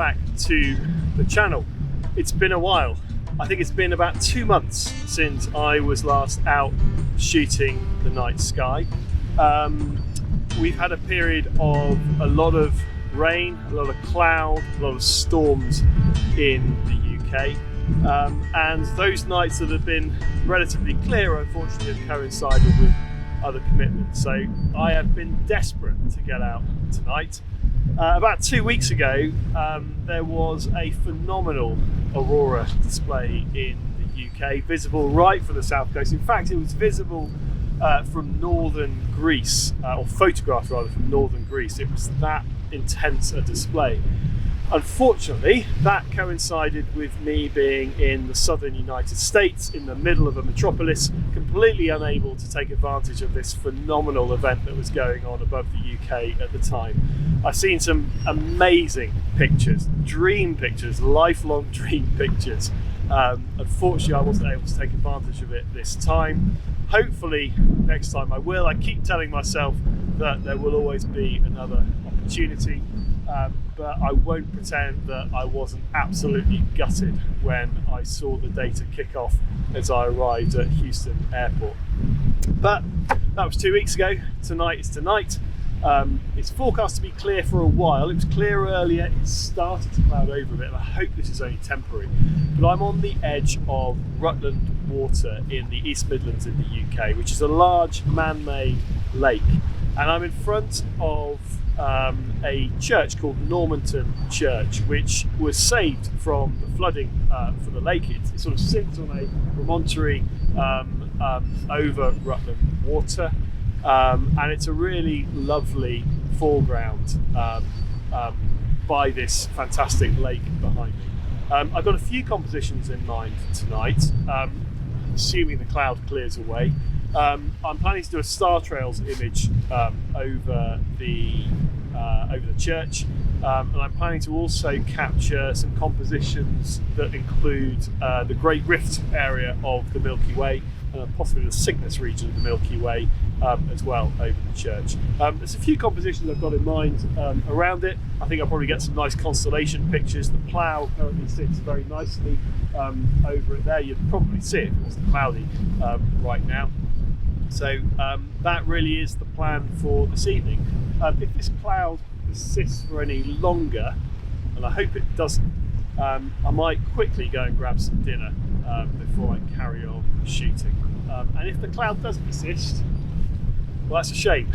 back to the channel. It's been a while. I think it's been about 2 months since I was last out shooting the night sky. We've had a period of a lot of rain, a lot of cloud, a lot of storms in the UK. And those nights that have been relatively clear, unfortunately, have coincided with other commitments. So I have been desperate to get out tonight. About 2 weeks ago, there was a phenomenal aurora display in the UK, visible right from the south coast. In fact, it was visible from northern Greece, or photographed rather from northern Greece. It was that intense a display. Unfortunately, that coincided with me being in the southern United States, in the middle of a metropolis, completely unable to take advantage of this phenomenal event that was going on above the UK at the time. I've seen some amazing pictures, dream pictures, lifelong dream pictures. Unfortunately, I wasn't able to take advantage of it this time. Hopefully, next time I will. I keep telling myself that there will always be another opportunity. But I won't pretend that I wasn't absolutely gutted when I saw the data kick off as I arrived at Houston Airport. But that was 2 weeks ago. Tonight is tonight. It's forecast to be clear for a while. It was clear earlier, it started to cloud over a bit, and I hope this is only temporary. But I'm on the edge of Rutland Water in the East Midlands in the UK, which is a large man-made lake. And I'm in front of a church called Normanton Church, which was saved from the flooding for the lake. It sort of sits on a promontory over Rutland Water, and it's a really lovely foreground by this fantastic lake behind me. I've got a few compositions in mind tonight, assuming the cloud clears away. I'm planning to do a Star Trails image over the church, and I'm planning to also capture some compositions that include the Great Rift area of the Milky Way, and possibly the Cygnus region of the Milky Way as well over the church. There's a few compositions I've got in mind around it. I think I'll probably get some nice constellation pictures. The plough currently sits very nicely over it there. You'd probably see it if it wasn't cloudy right now. So that really is the plan for this evening. If this cloud persists for any longer, and I hope it doesn't, I might quickly go and grab some dinner before I carry on shooting. And if the cloud does persist, well, that's a shame.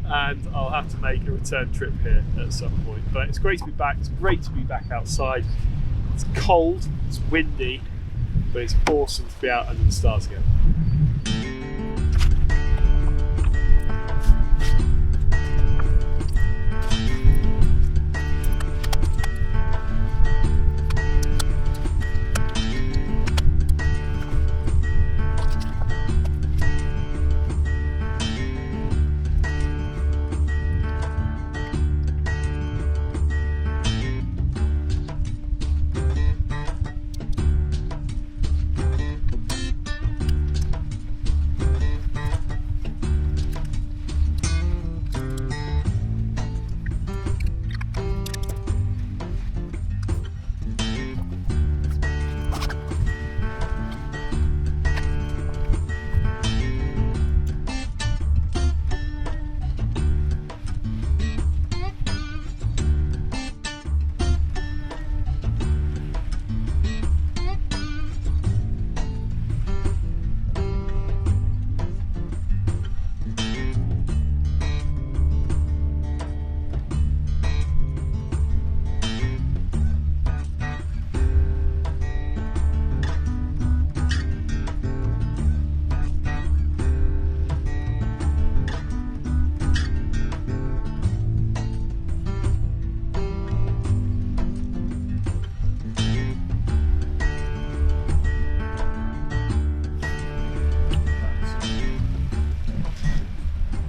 And I'll have to make a return trip here at some point. But it's great to be back. It's great to be back outside. It's cold, it's windy, but it's awesome to be out under the stars again.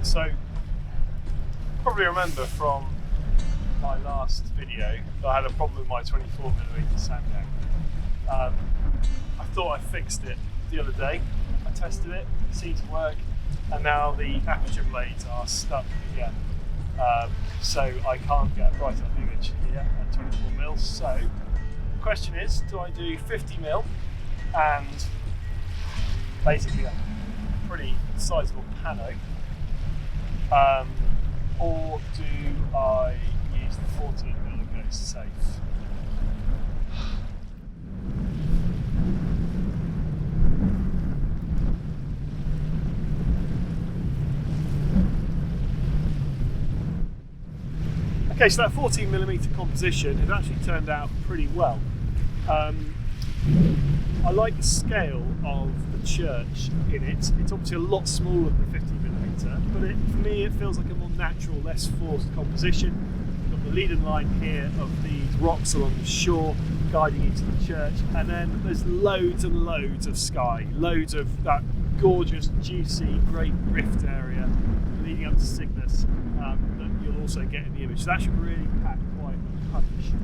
So, probably remember from my last video that I had a problem with my 24mm Sanyak. I thought I fixed it the other day. I tested it, it seemed to work, and now the aperture blades are stuck again. so I can't get a bright enough image here at 24mm. So the question is, do I do 50mm and basically a pretty sizable pano, or do I use the 14mm and go safe? Okay, so that 14mm composition has actually turned out pretty well. I like the scale of the church in it. It's obviously a lot smaller than the 50mm, but for me it feels like a more natural, less forced composition. We've got the leading line here of these rocks along the shore guiding into the church, and then there's loads and loads of sky, loads of that gorgeous, juicy, great rift area leading up to Cygnus that you'll also get in the image. So that should really pack quite a punch.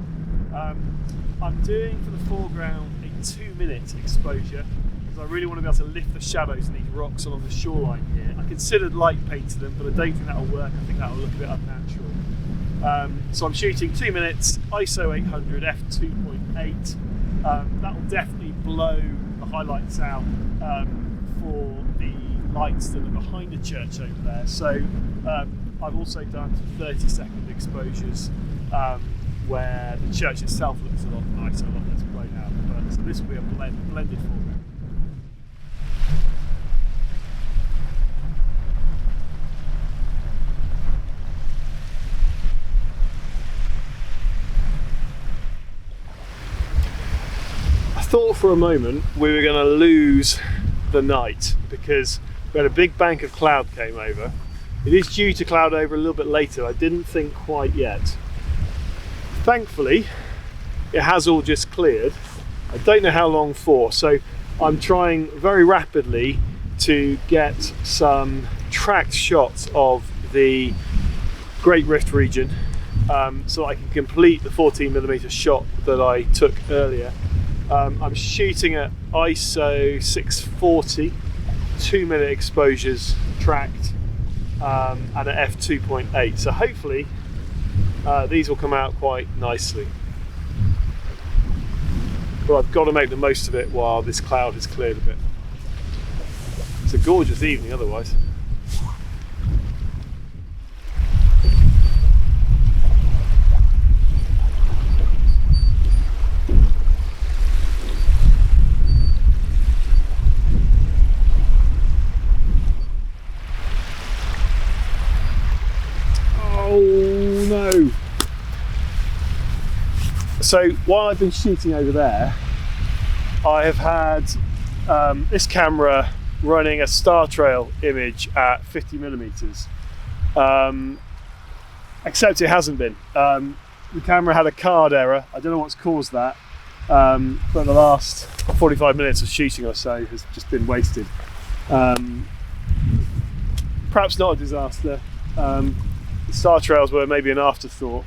I'm doing for the foreground a 2-minute exposure because I really want to be able to lift the shadows in these rocks along the shoreline here. I considered light painting them, but I don't think that'll work. I think that'll look a bit unnatural. So I'm shooting 2 minutes, ISO 800, f2.8. That'll definitely blow the highlights out for the lights that are behind the church over there. So I've also done 30-second exposures where the church itself looks a lot nicer, a lot less blown out. But so this will be a blended foreground. I thought for a moment we were going to lose the night because we had a big bank of cloud came over. It is due to cloud over a little bit later. I didn't think quite yet. Thankfully, it has all just cleared. I don't know how long for, so I'm trying very rapidly to get some tracked shots of the Great Rift region so I can complete the 14mm shot that I took earlier. I'm shooting at ISO 640, 2-minute exposures tracked, and at f2.8. So hopefully these will come out quite nicely. But I've got to make the most of it while this cloud has cleared a bit. It's a gorgeous evening otherwise. Oh no! So while I've been shooting over there, I have had this camera running a star trail image at 50mm, except it hasn't been. The camera had a card error. I don't know what's caused that, but the last 45 minutes of shooting or so has just been wasted. Perhaps not a disaster. The star trails were maybe an afterthought.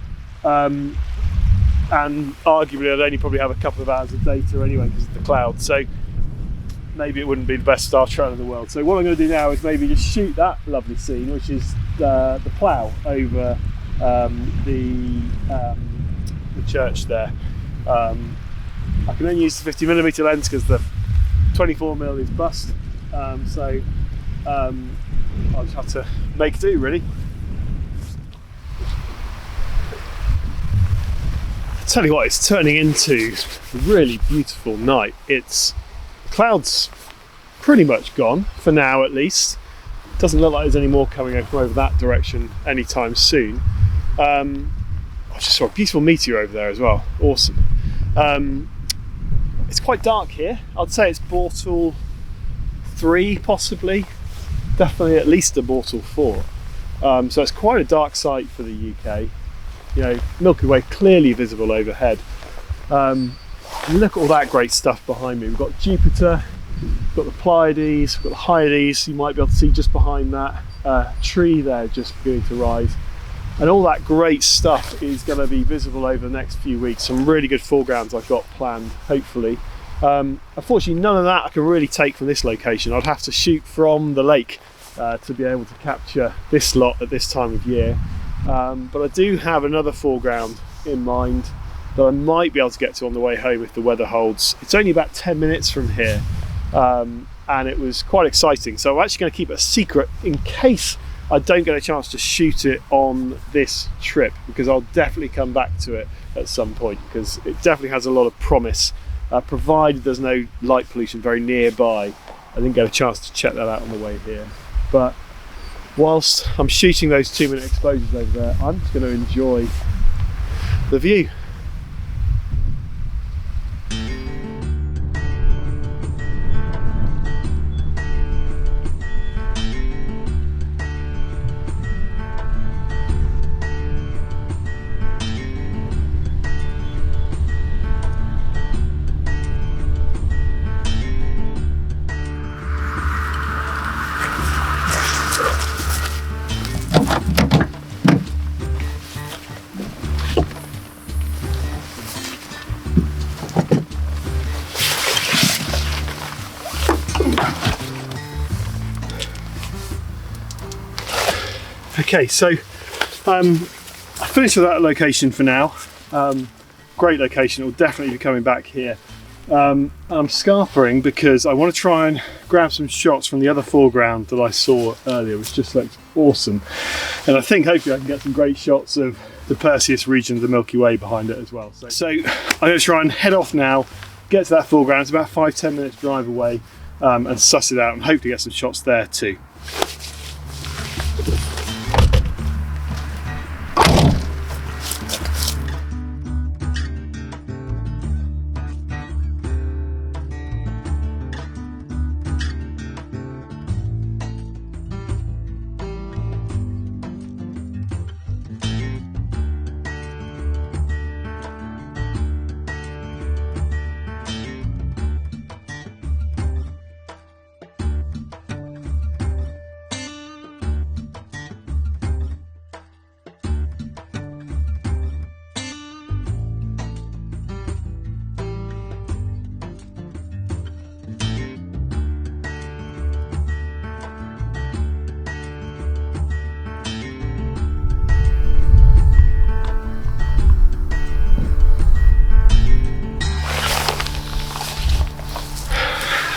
And arguably I'd only probably have a couple of hours of data anyway because of the cloud, so maybe it wouldn't be the best star trail in the world. So what I'm going to do now is maybe just shoot that lovely scene, which is the plough over the church there. I can only use the 50mm lens because the 24mm is bust, so I'll just have to make do really. Tell you what, it's turning into a really beautiful night. The clouds pretty much gone for now at least. Doesn't look like there's any more coming from over that direction anytime soon. I just saw a beautiful meteor over there as well. Awesome. It's quite dark here. I'd say it's Bortle 3 possibly. Definitely at least a Bortle 4. So it's quite a dark sight for the UK. You know, Milky Way clearly visible overhead. Look at all that great stuff behind me. We've got Jupiter, we've got the Pleiades, we've got the Hyades. You might be able to see just behind that tree there just beginning to rise. And all that great stuff is going to be visible over the next few weeks. Some really good foregrounds I've got planned, hopefully. Unfortunately, none of that I can really take from this location. I'd have to shoot from the lake to be able to capture this lot at this time of year. but I do have another foreground in mind that I might be able to get to on the way home if the weather holds. It's only about 10 minutes from here, and it was quite exciting. So I'm actually going to keep it a secret in case I don't get a chance to shoot it on this trip, because I'll definitely come back to it at some point, because it definitely has a lot of promise, provided there's no light pollution very nearby. I didn't get a chance to check that out on the way here. But whilst I'm shooting those 2-minute exposures over there, I'm just going to enjoy the view. Okay, so I finished with that location for now. Great location, it'll definitely be coming back here. I'm scarpering because I want to try and grab some shots from the other foreground that I saw earlier, which just looks awesome. And I think hopefully I can get some great shots of the Perseus region of the Milky Way behind it as well. So I'm going to try and head off now, get to that foreground. It's about 5-10 minutes drive away, and suss it out and hopefully get some shots there too.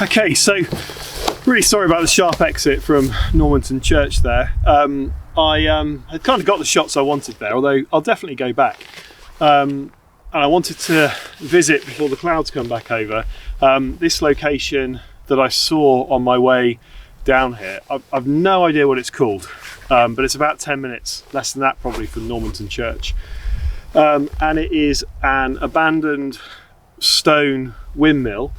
Okay, so really sorry about the sharp exit from Normanton Church there. I had kind of got the shots I wanted there, although I'll definitely go back. And I wanted to visit before the clouds come back over this location that I saw on my way down here. I've no idea what it's called, but it's about 10 minutes, less than that probably, from Normanton Church. And it is an abandoned stone windmill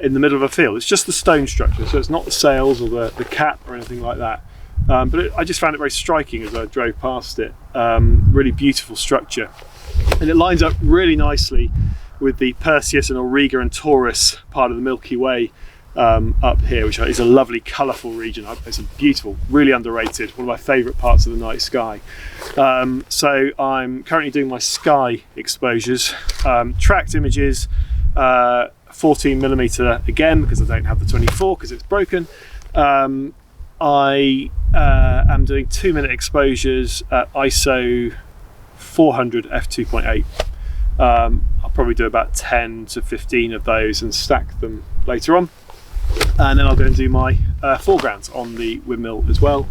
in the middle of a field. It's just the stone structure, so it's not the sails or the cap or anything like that. But I just found it very striking as I drove past it. Really beautiful structure, and it lines up really nicely with the Perseus and Auriga and Taurus part of the Milky Way up here, which is a lovely colourful region. It's a beautiful, really underrated, one of my favourite parts of the night sky. So I'm currently doing my sky exposures, tracked images, 14mm again because I don't have the 24 because it's broken. I am doing 2-minute exposures at ISO 400 f2.8. I'll probably do about 10 to 15 of those and stack them later on, and then I'll go and do my foregrounds on the windmill as well.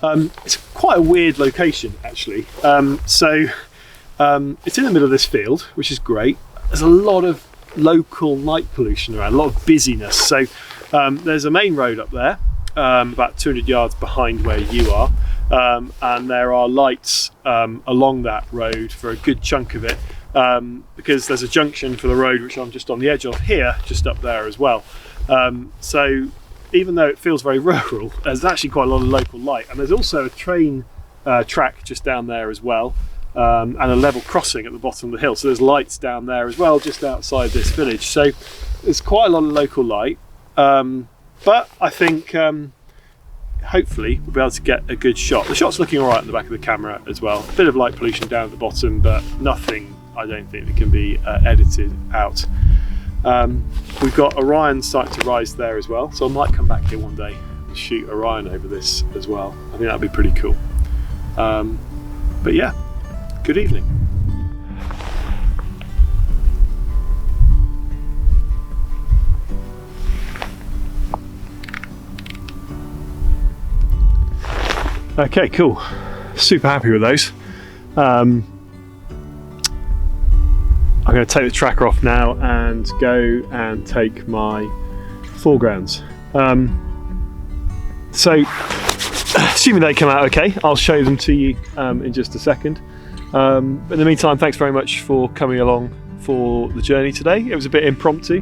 It's quite a weird location actually. It's in the middle of this field, which is great. There's a lot of local light pollution around, a lot of busyness. So there's a main road up there, about 200 yards behind where you are, and there are lights along that road for a good chunk of it, because there's a junction for the road which I'm just on the edge of here, just up there as well. So even though it feels very rural, there's actually quite a lot of local light, and there's also a train track just down there as well. And a level crossing at the bottom of the hill, so there's lights down there as well, just outside this village. So there's quite a lot of local light, but I think hopefully we'll be able to get a good shot. The shot's looking all right in the back of the camera as well. A bit of light pollution down at the bottom, but nothing I don't think that can be edited out. We've got Orion starting to rise there as well, so I might come back here one day and shoot Orion over this as well. I think that'd be pretty cool. But yeah, good evening. Okay, cool. Super happy with those. I'm going to take the tracker off now and go and take my foregrounds. So, assuming they come out okay, I'll show them to you in just a second. But in the meantime, thanks very much for coming along for the journey today. It was a bit impromptu,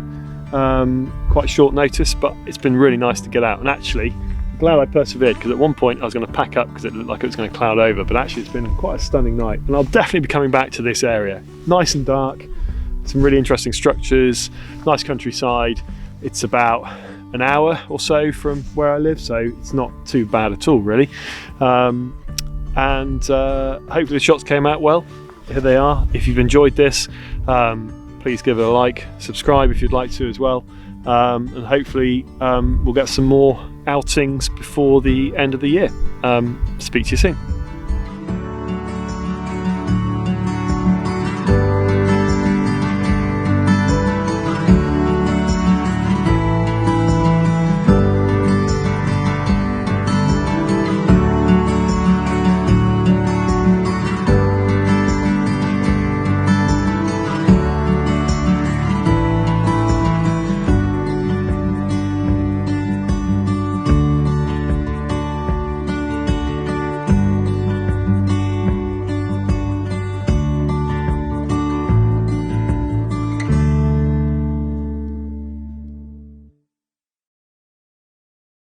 quite short notice, but it's been really nice to get out. And actually, I'm glad I persevered, because at one point I was going to pack up because it looked like it was going to cloud over, but actually it's been quite a stunning night. And I'll definitely be coming back to this area. Nice and dark, some really interesting structures, nice countryside. It's about an hour or so from where I live, so it's not too bad at all, really. Hopefully the shots came out well. Here they are. If you've enjoyed this, please give it a like, subscribe if you'd like to as well, and hopefully we'll get some more outings before the end of the year. Speak to you soon.